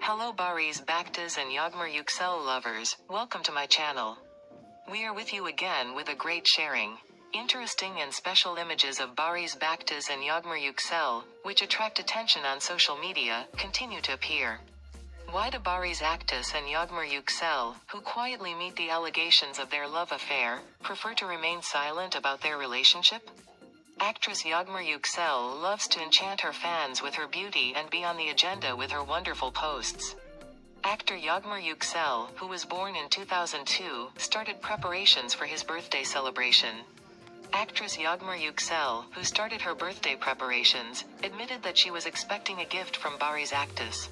Hello Barış Baktas and Yağmur Yüksel lovers, welcome to my channel. We are with you again with a great sharing. Interesting and special images of Barış Baktas and Yağmur Yüksel, which attract attention on social media, continue to appear. Why do Barış Baktas and Yağmur Yüksel, who quietly meet the allegations of their love affair, prefer to remain silent about their relationship? Actress Yağmur Yüksel loves to enchant her fans with her beauty and be on the agenda with her wonderful posts. Actor Yağmur Yüksel, who was born in 2002, started preparations for his birthday celebration. Actress Yağmur Yüksel, who started her birthday preparations, admitted that she was expecting a gift from Barış Baktas.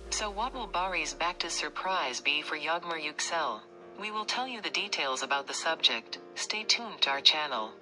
So what will Barış Baktas' surprise be for Yağmur Yüksel? We will tell you the details about the subject. Stay tuned to our channel.